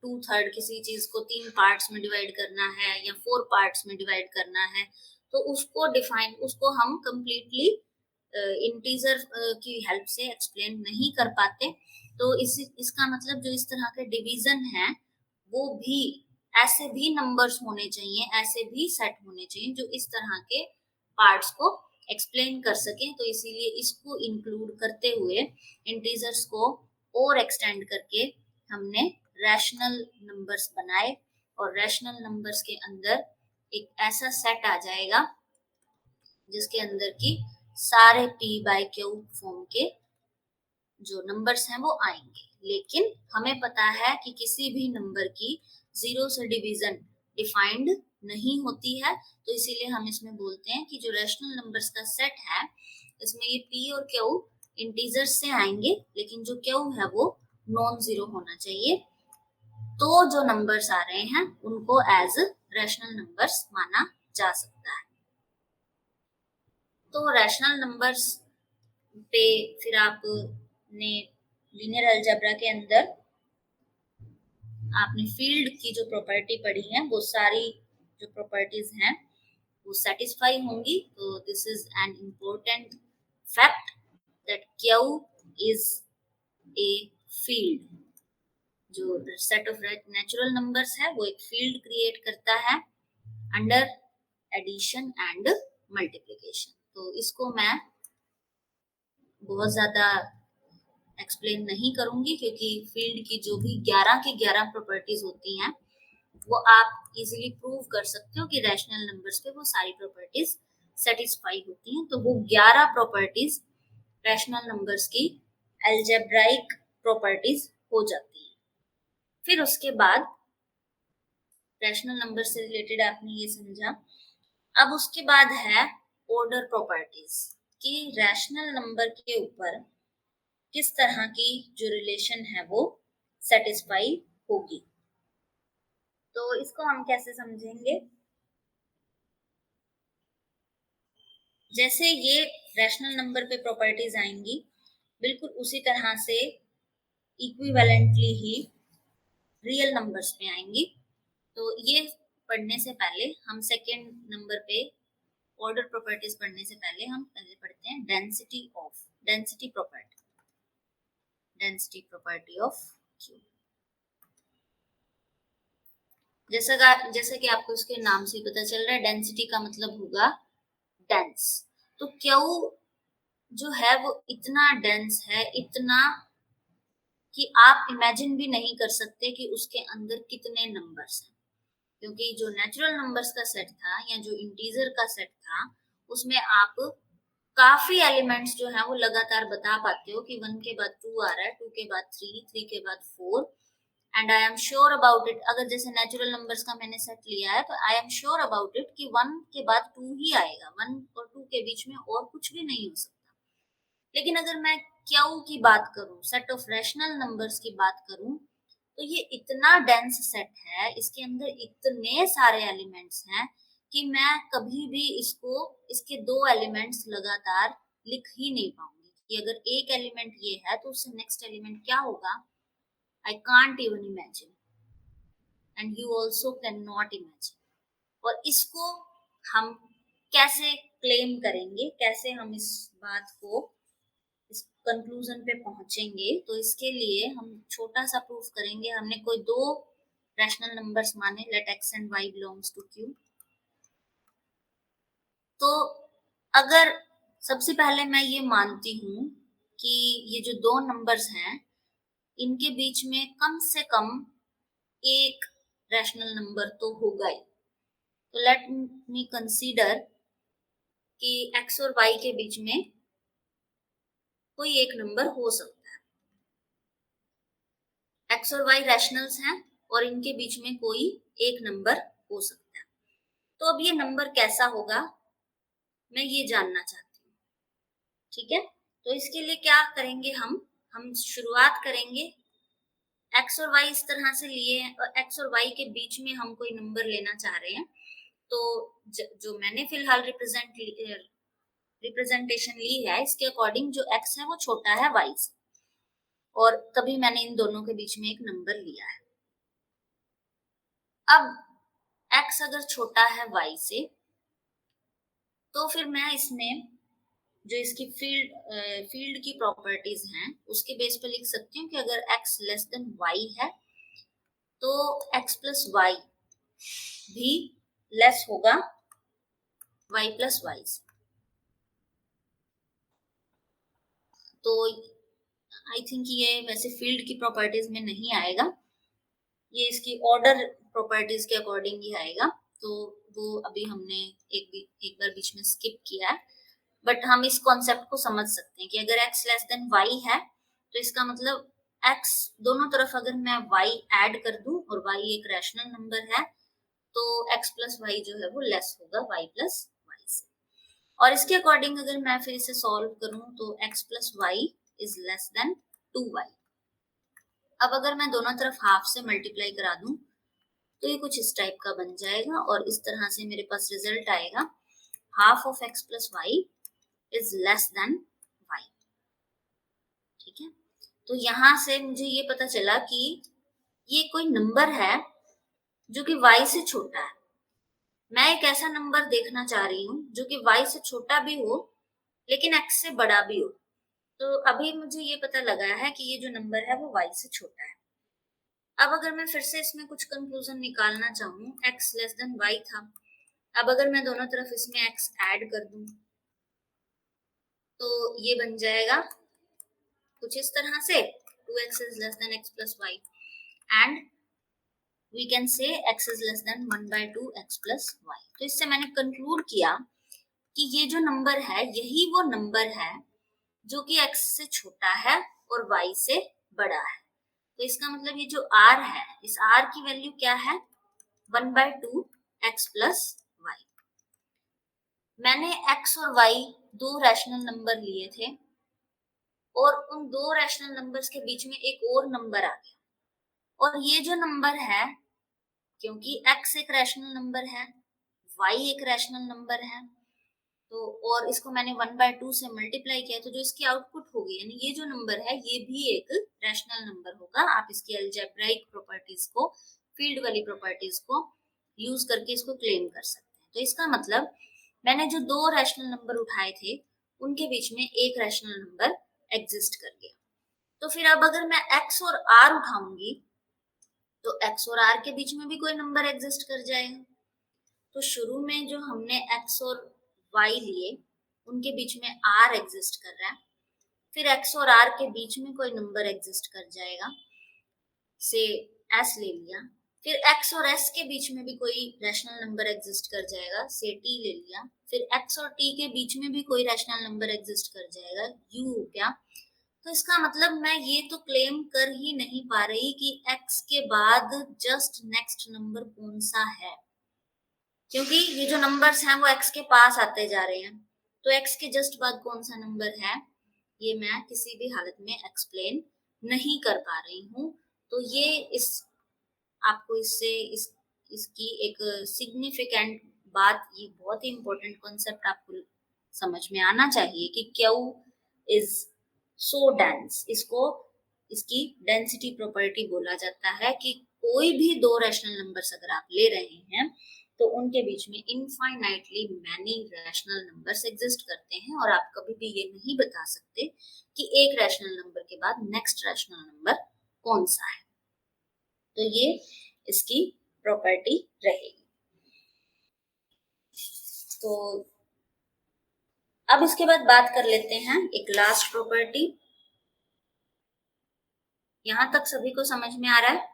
2/3 किसी चीज को 3 पार्ट्स में डिवाइड करना है या 4 पार्ट्स में डिवाइड करना है, तो उसको हम कंप्लीटली इंटीजर की हेल्प से एक्सप्लेन नहीं कर पाते। तो इसका मतलब जो इस तरह के डिवीजन है वो भी ऐसे भी नंबर्स होने चाहिए, ऐसे भी सेट होने चाहिए जो इस तरह के पार्ट्स को एक्सप्लेन कर सके। तो इसीलिए इसको इंक्लूड करते हुए इंटीजर्स को और एक्सटेंड करके हमने रैशनल नंबर्स बनाए, और रैशनल नंबर्स के अंदर एक ऐसा सेट आ जाएगा जिसके अंदर की सारे p/q फॉर्म के जो नंबर्स हैं वो आएंगे। लेकिन हमें पता है कि किसी भी नंबर की 0 से डिवीजन डिफाइंड नहीं होती है, तो इसीलिए हम इसमें बोलते हैं कि जो रैशनल नंबर्स का सेट है इसमें ये p और q इंटीजर्स से आएंगे, लेकिन जो q है वो नॉन जीरो होना चाहिए। तो जो नंबर्स आ रहे हैं उनको एज रैशनल नंबर्स माना जा सकता है। तो रैशनल नंबर्स पे फिर आपने लीनियर अलजेब्रा के अंदर आपने फील्ड की जो प्रॉपर्टी पढ़ी है वो सारी जो प्रॉपर्टीज हैं वो सेटिस्फाई होंगी। तो this is an important fact that Q is a field. जो सेट ऑफ नेचुरल नंबर्स है वो एक फील्ड क्रिएट करता है अंडर एडिशन एंड मल्टीप्लिकेशन। तो इसको मैं बहुत ज्यादा एक्सप्लेन नहीं करूंगी क्योंकि फील्ड की जो भी 11 की 11 प्रॉपर्टीज होती हैं वो आप इजीली प्रूव कर सकते हो कि रैशनल नंबर्स पे वो सारी प्रॉपर्टीज सेटिस्फाई होती हैं। तो वो 11 प्रॉपर्टीज रैशनल नंबर्स की अलजेब्राइक प्रॉपर्टीज हो जाती है। फिर उसके बाद रैशनल नंबर से रिलेटेड आपने ये समझा। अब उसके बाद है ऑर्डर प्रॉपर्टीज कि रैशनल नंबर के ऊपर किस तरह की जो रिलेशन है वो सेटिस्फाई होगी। तो इसको हम कैसे समझेंगे? जैसे ये रैशनल नंबर पे प्रॉपर्टीज आएंगी बिल्कुल उसी तरह से इक्विवेलेंटली ही रियल नंबर्स पे आएंगी। तो ये पढ़ने से पहले हम सेकेंड नंबर पे ऑर्डर प्रॉपर्टीज पढ़ने से पहले हम पहले पढ़ते हैं डेंसिटी प्रॉपर्टी ऑफ क्यू। जैसा कि आपको इसके नाम से पता चल रहा है डेंसिटी का मतलब होगा डेंस। तो क्यू जो है वो इतना डेंस है, इतना कि आप इमेजिन भी नहीं कर सकते कि उसके अंदर कितने नंबर्स हैं। क्योंकि जो नेचुरल नंबर्स का सेट था या जो इंटीजर का सेट था उसमें आप काफी एलिमेंट्स जो है वो लगातार बता पाते हो कि 1 के बाद 2 आ रहा है, 2 के बाद 3, 3 के बाद 4 and I am sure about it. अगर जैसे नेचुरल नंबर्स का मैंने सेट लिया है तो I am sure about it कि 1 के बाद 2 ही आएगा, 1 और 2 के बीच में और कुछ भी नहीं हो सकता। लेकिन अगर मैं क्यू की बात करूं, सेट ऑफ रैशनल नंबर्स की बात करूं, तो ये इतना डेंस सेट है, इसके अंदर इतने सारे एलिमेंट्स हैं कि मैं कभी भी इसके 2 एलिमेंट्स लगातार लिख ही नहीं पाऊंगी कि अगर एक एलिमेंट ये है तो उससे नेक्स्ट एलिमेंट क्या होगा। I can't even imagine and you also can not imagine. और इसको हम कैसे क्लेम करेंगे, कैसे हम इस बात को इस कंक्लूजन पे पहुंचेंगे? तो इसके लिए हम छोटा सा प्रूफ करेंगे। हमने कोई 2 रैशनल नंबर्स माने, let x and y belongs to q। तो अगर सबसे पहले मैं ये मानती हूं कि ये जो 2 नंबर्स हैं इनके बीच में कम से कम एक रैशनल नंबर तो होगा ही। तो लेट मी कंसीडर कि x और y के बीच में कोई एक नंबर हो सकता है। x और y रैशनल्स हैं और इनके बीच में कोई एक नंबर हो सकता है। तो अब ये नंबर कैसा होगा मैं ये जानना चाहती हूँ। ठीक है, तो इसके लिए क्या करेंगे, हम शुरुआत करेंगे x और y इस तरह से लिए हैं और x और y के बीच में हम कोई नंबर लेना चाह रहे हैं। तो जो मैंने फिलहाल रिप्रेजेंटेशन ली है इसके अकॉर्डिंग जो x है वो छोटा है y से, और तभी मैंने इन दोनों के बीच में एक नंबर लिया है। अब x अगर छोटा है y से तो फिर मैं इसमें जो इसकी फील्ड की प्रॉपर्टीज हैं उसके बेस पर लिख सकती हूँ कि अगर x लेस देन y है तो x प्लस वाई भी लेस होगा y प्लस वाई से। तो आई थिंक ये वैसे फील्ड की प्रॉपर्टीज में नहीं आएगा, ये इसकी ऑर्डर प्रॉपर्टीज के अकॉर्डिंग ही आएगा। तो वो अभी हमने एक बार बीच में स्किप किया है, बट हम इस कॉन्सेप्ट को समझ सकते हैं कि अगर x लेस देन y है तो इसका मतलब x दोनों तरफ अगर मैं y ऐड कर दूं और y एक रैशनल नंबर है तो x प्लस वाई जो है वो लेस होगा y प्लस वाई से। और इसके अकॉर्डिंग अगर मैं फिर इसे सॉल्व करूं तो x plus y is less than 2y। अब अगर मैं दोनों तरफ हाफ से मल्टीप्लाई करा दूं तो ये कुछ इस टाइप का बन जाएगा और इस तरह से मेरे पास रिजल्ट आएगा half of x plus y is less than y। ठीक है, तो यहां से मुझे ये पता चला कि ये कोई नंबर है जो कि y से छोटा है। मैं एक ऐसा नंबर देखना चाह रही हूँ जो कि y से छोटा भी हो लेकिन x से बड़ा भी हो। तो अभी मुझे ये पता लगा है कि ये जो नंबर है वो y से छोटा है। अब अगर मैं फिर से इसमें कुछ कंक्लूजन निकालना चाहूँ, x लेस देन y था। अब अगर मैं दोनों तरफ इसमें x ऐड कर दूं तो ये बन जाएगा कुछ इस तरह से 2x is less than x plus y and we can say x is less than 1 by 2 x plus y। तो इससे मैंने कंक्लूड किया कि ये जो नंबर है यही वो नंबर है जो कि x से छोटा है और y से बड़ा है। तो इसका मतलब ये जो r है, इस r की वैल्यू क्या है? 1 by 2 x plus y। मैंने x और y दो रैशनल नंबर लिए थे और उन दो रैशनल नंबर्स के बीच में एक और नंबर आ गया और ये जो नंबर है, क्योंकि x एक रैशनल नंबर है, y एक रैशनल नंबर है, तो और इसको मैंने 1 by 2 से मल्टीप्लाई किया, तो जो इसकी आउटपुट होगी यानी ये जो नंबर है ये भी एक रैशनल नंबर होगा। आप इसकी अलजेब्राइक प्रॉपर्टीज को, फील्ड वाली प्रॉपर्टीज को यूज करके इसको क्लेम कर सकते हैं। तो इसका मतलब मैंने जो दो रैशनल नंबर उठाए थे उनके बीच में एक रैशनल नंबर एग्जिस्ट कर गया। तो फिर अब अगर मैं x और r उठाऊंगी तो x और r के बीच में भी कोई नंबर एग्जिस्ट कर जाएगा। तो शुरू में जो हमने x और y लिए उनके बीच में r एग्जिस्ट कर रहा है, फिर x और r के बीच में कोई नंबर एग्जिस्ट कर जाएगा, से s ले लिया, फिर x और s के बीच में भी कोई रैशनल नंबर एग्जिस्ट कर जाएगा, से t ले लिया, फिर x और t के बीच में भी कोई रैशनल नंबर एग्जिस्ट कर जाएगा, u हो गया। तो इसका मतलब मैं ये तो क्लेम कर ही नहीं पा रही कि x के बाद जस्ट नेक्स्ट नंबर कौन सा है, क्योंकि ये जो नंबर्स हैं वो x के पास आते जा रहे हैं। तो x के जस्ट बाद कौन सा नंबर है ये मैं किसी भी हालत में एक्सप्लेन नहीं कर पा रही हूँ। तो ये इस आपको इसकी एक सिग्निफिकेंट बात, ये बहुत ही इंपॉर्टेंट कॉन्सेप्ट आपको समझ में आना चाहिए कि क्यू इज सो डेंस। इसको इसकी डेंसिटी प्रॉपर्टी बोला जाता है कि कोई भी दो रैशनल नंबर्स अगर आप ले रहे हैं तो उनके बीच में infinitely many rational numbers exist करते हैं और आप कभी भी ये नहीं बता सकते कि एक रैशनल नंबर के बाद नेक्स्ट रैशनल नंबर कौन सा है। तो ये इसकी प्रॉपर्टी रहेगी। तो अब इसके बाद बात कर लेते हैं एक लास्ट प्रॉपर्टी। यहां तक सभी को समझ में आ रहा है?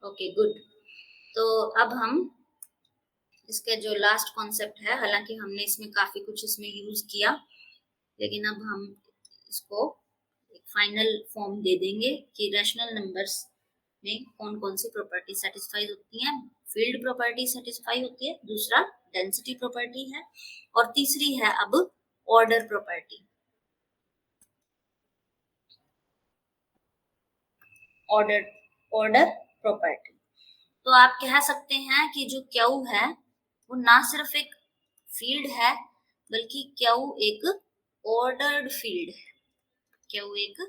Okay good. तो अब हम इसका जो लास्ट कॉन्सेप्ट है, हालांकि हमने इसमें काफी कुछ इसमें यूज किया, लेकिन अब हम इसको एक फाइनल फॉर्म दे देंगे कि रैशनल नंबर्स में कौन कौन सी प्रॉपर्टी सेटिस्फाई होती हैं। फील्ड प्रॉपर्टी सेटिस्फाई होती है, दूसरा डेंसिटी प्रॉपर्टी है और तीसरी है अब order property. Order order property. तो आप कह सकते हैं कि जो क्यू है वो ना सिर्फ एक फील्ड है बल्कि क्यू एक ऑर्डर्ड फील्ड है। क्यू एक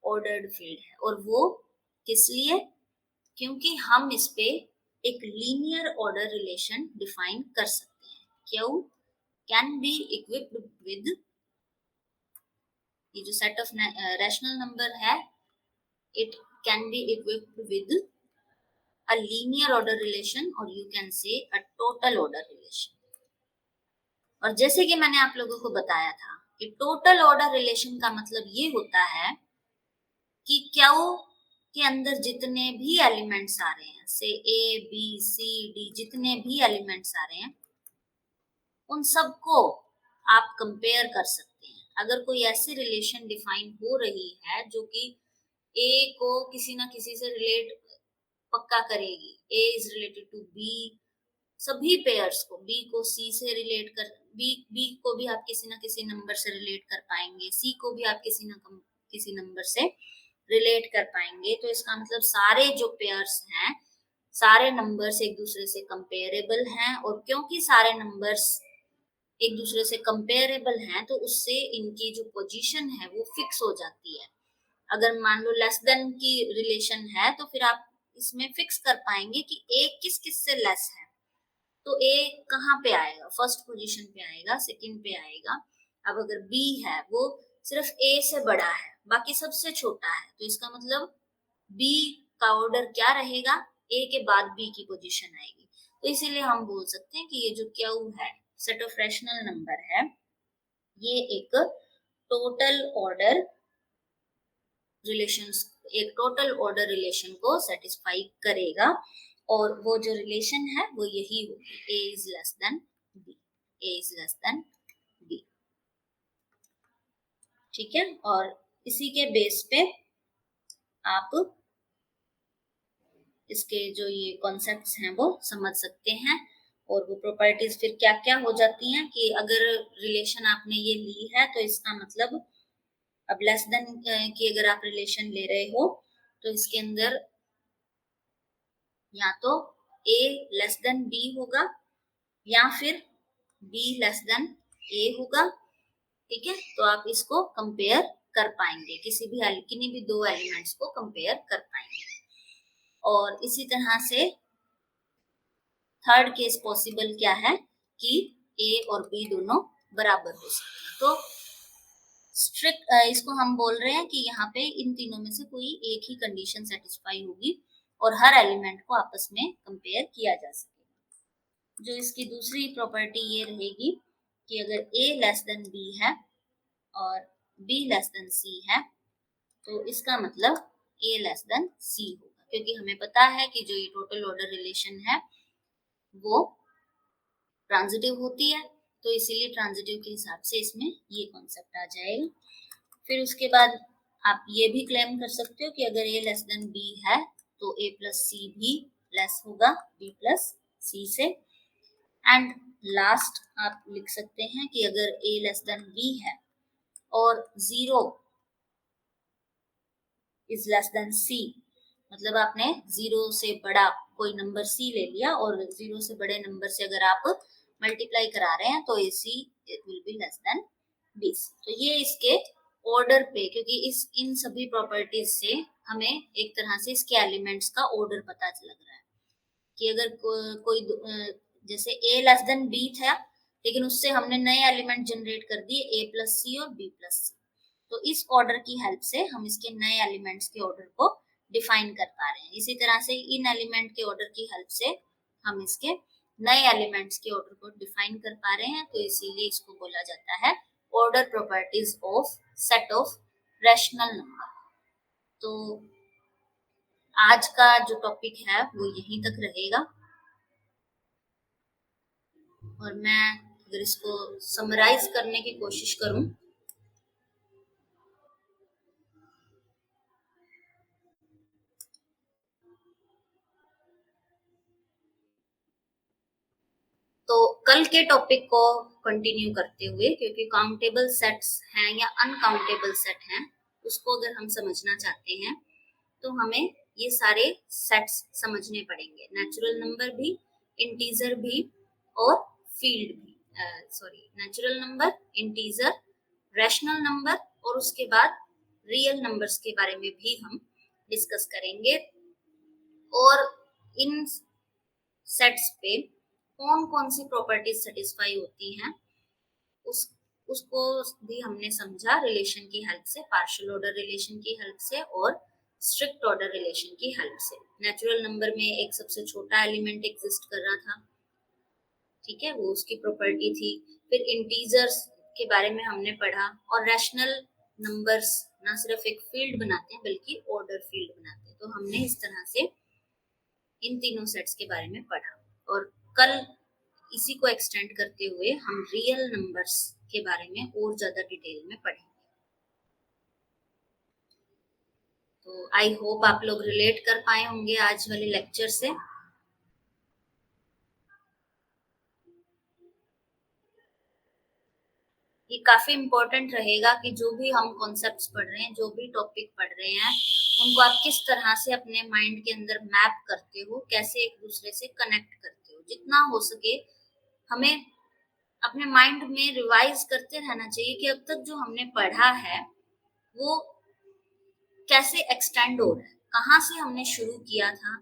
ऑर्डर्ड फील्ड है और वो किस लिए? क्योंकि हम इस पे एक लीनियर ऑर्डर रिलेशन डिफाइन कर सकते हैं। Q can be equipped with, ये जो सेट ऑफ रैशनल नंबर है, it can be equipped with a linear order relation or you can say a total order relation। और जैसे कि मैंने आप लोगों को बताया था कि टोटल ऑर्डर रिलेशन का मतलब ये होता है कि क्यू के अंदर जितने भी एलिमेंट्स आ रहे हैं, से ए बी सी डी जितने भी एलिमेंट्स आ रहे हैं उन सबको आप कंपेयर कर सकते हैं। अगर कोई ऐसी रिलेशन डिफाइन हो रही है जो कि ए को किसी ना किसी से रिलेट पक्का करेगी, ए इज रिलेटेड टू बी, सभी पेयर्स को, बी को सी से रिलेट कर, बी को भी आप किसी ना किसी नंबर से रिलेट कर पाएंगे, सी को भी आप किसी ना किसी नंबर से रिलेट कर पाएंगे। तो इसका मतलब सारे जो पेयर्स हैं, सारे नंबर्स एक दूसरे से कंपेरेबल हैं और क्योंकि सारे नंबर्स एक दूसरे से कंपेरेबल हैं तो उससे इनकी जो पोजीशन है वो फिक्स हो जाती है। अगर मान लो लेस देन की रिलेशन है तो फिर आप इसमें फिक्स कर पाएंगे कि ए किस किस से लेस है। तो ए कहाँ पे आएगा, फर्स्ट पोजीशन पे आएगा, सेकंड पे आएगा। अब अगर बी है वो सिर्फ ए से बड़ा है, बाकी सबसे छोटा है, तो इसका मतलब बी का ऑर्डर क्या रहेगा, ए के बाद बी की पोजीशन आएगी। तो इसीलिए हम बोल सकते हैं कि ये जो क्यू है, सेट ऑफ रैशनल नंबर है, ये एक टोटल ऑर्डर रिलेशंस, एक टोटल ऑर्डर रिलेशन को सेटिस्फाई करेगा। और वो जो रिलेशन है वो यही होगी, A is less than B, A is less than B. ठीक है, और इसी के बेस पे आप इसके जो ये कॉन्सेप्ट्स हैं वो समझ सकते हैं। और वो प्रॉपर्टीज फिर क्या क्या हो जाती हैं कि अगर रिलेशन आपने ये ली है तो इसका मतलब, अब लेस देन की अगर आप रिलेशन ले रहे हो तो इसके अंदर या तो ए लेस देन बी होगा या फिर बी लेस देन ए होगा। ठीक है, तो आप इसको कंपेयर कर पाएंगे, किन्हीं भी दो एलिमेंट्स को कंपेयर कर पाएंगे। और इसी तरह से थर्ड केस पॉसिबल क्या है कि ए और बी दोनों बराबर हो सकते हैं। तो स्ट्रिक्ट इसको हम बोल रहे हैं कि यहाँ पे इन तीनों में से कोई एक ही कंडीशन सेटिस्फाई होगी और हर एलिमेंट को आपस में कंपेयर किया जा सके। जो इसकी दूसरी प्रॉपर्टी ये रहेगी कि अगर a लेस देन b है और b लेस देन c है तो इसका मतलब a लेस देन c होगा, क्योंकि हमें पता है कि जो ये टोटल ऑर्डर रिलेशन है वो ट्रांजिटिव होती है, तो इसीलिए ट्रांजिटिव के हिसाब से इसमें ये कॉन्सेप्ट आ जाएगा। फिर उसके बाद आप ये भी क्लेम कर सकते हो कि अगर a लेस देन b है तो a प्लस सी भी लेस होगा b प्लस सी से। एंड लास्ट आप लिख सकते हैं कि अगर a लेस देन b है और 0 इज लेस देन c, मतलब आपने 0 से बड़ा कोई नंबर c ले लिया और 0 से बड़े नंबर से अगर आप मल्टीप्लाई करा रहे हैं तो ac it will be less than b। तो ये इसके ऑर्डर पे, क्योंकि इस इन सभी प्रॉपर्टीज से हमें एक तरह से इसके एलिमेंट्स का ऑर्डर पता लग रहा है कि अगर कोई जैसे a लेस देन b था लेकिन उससे हमने नए एलिमेंट जनरेट कर दिए a प्लस सी और b प्लस सी, तो इस ऑर्डर की हेल्प से हम इसके नए एलिमेंट्स के ऑर्डर को डिफाइन कर पा रहे हैं। इसी तरह से इन एलिमेंट के ऑर्डर की हेल्प से हम इसके नए एलिमेंट्स के ऑर्डर को डिफाइन कर पा रहे हैं, तो इसीलिए इसको बोला जाता है order properties of set of rational number. तो आज का जो टॉपिक है वो यहीं तक रहेगा और मैं अगर इसको समराइज करने की कोशिश करूं तो कल के टॉपिक को कंटिन्यू करते हुए, क्योंकि काउंटेबल सेट्स हैं या अनकाउंटेबल सेट हैं उसको अगर हम समझना चाहते हैं तो हमें ये सारे सेट्स समझने पड़ेंगे, नेचुरल नंबर भी, इंटीजर भी और फील्ड भी, sorry natural number, integer, rational number और उसके बाद रियल नंबर्स के बारे में भी हम डिस्कस करेंगे। और इन सेट्स पे कौन कौन सी प्रॉपर्टीज सेटिस्फाई होती हैं उस उसको भी हमने समझा रिलेशन की हेल्प से, पार्शियल ऑर्डर रिलेशन की हेल्प से और स्ट्रिक्ट ऑर्डर रिलेशन की हेल्प से। नेचुरल नंबर में एक सबसे छोटा एलिमेंट एग्जिस्ट कर रहा था, ठीक है, वो उसकी प्रॉपर्टी थी। फिर इंटीजर्स के बारे में हमने पढ़ा और रैशनल नंबर्स ना सिर्फ एक फील्ड बनाते हैं बल्कि ऑर्डर फील्ड बनाते हैं। तो हमने इस तरह से इन तीनों सेट्स के बारे में पढ़ा और कल इसी को एक्सटेंड करते हुए हम रियल नंबर्स के बारे में और ज्यादा डिटेल में पढ़ेंगे। तो आई होप आप लोग रिलेट कर पाए होंगे आज वाले लेक्चर से। ये काफी इम्पोर्टेंट रहेगा कि जो भी हम कॉन्सेप्ट्स पढ़ रहे हैं, जो भी टॉपिक पढ़ रहे हैं, उनको आप किस तरह से अपने माइंड के अंदर मैप करते हो, कैसे एक दूसरे से कनेक्ट करते हो। जितना हो सके हमें अपने माइंड में रिवाइज करते रहना चाहिए कि अब तक जो हमने पढ़ा है वो कैसे एक्सटेंड हो रहा है, कहाँ से हमने शुरू किया था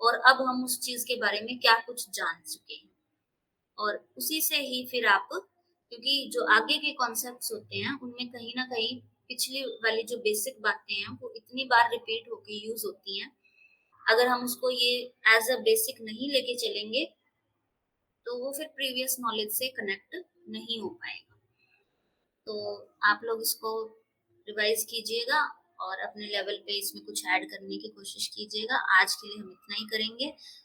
और अब हम उस चीज के बारे में क्या कुछ जान चुके हैं। और उसी से ही फिर आप, क्योंकि जो आगे के कॉन्सेप्ट्स होते हैं उनमें कहीं न कहीं पिछली वाली जो बेसिक बातें हैं वो इतनी बार रिपीट होके यूज़ होती हैं। अगर हम उसको ये एज़ अ बेसिक नहीं लेके चलेंगे, तो वो फिर प्रीवियस नॉलेज से कनेक्ट नहीं हो पाएगा। तो आप लोग इसको रिवाइज़ कीजिएगा और अपने लेवल पे इसमें कुछ ऐड करने की कोशिश कीजिएगा। आज के लिए हम इतना ही करेंगे।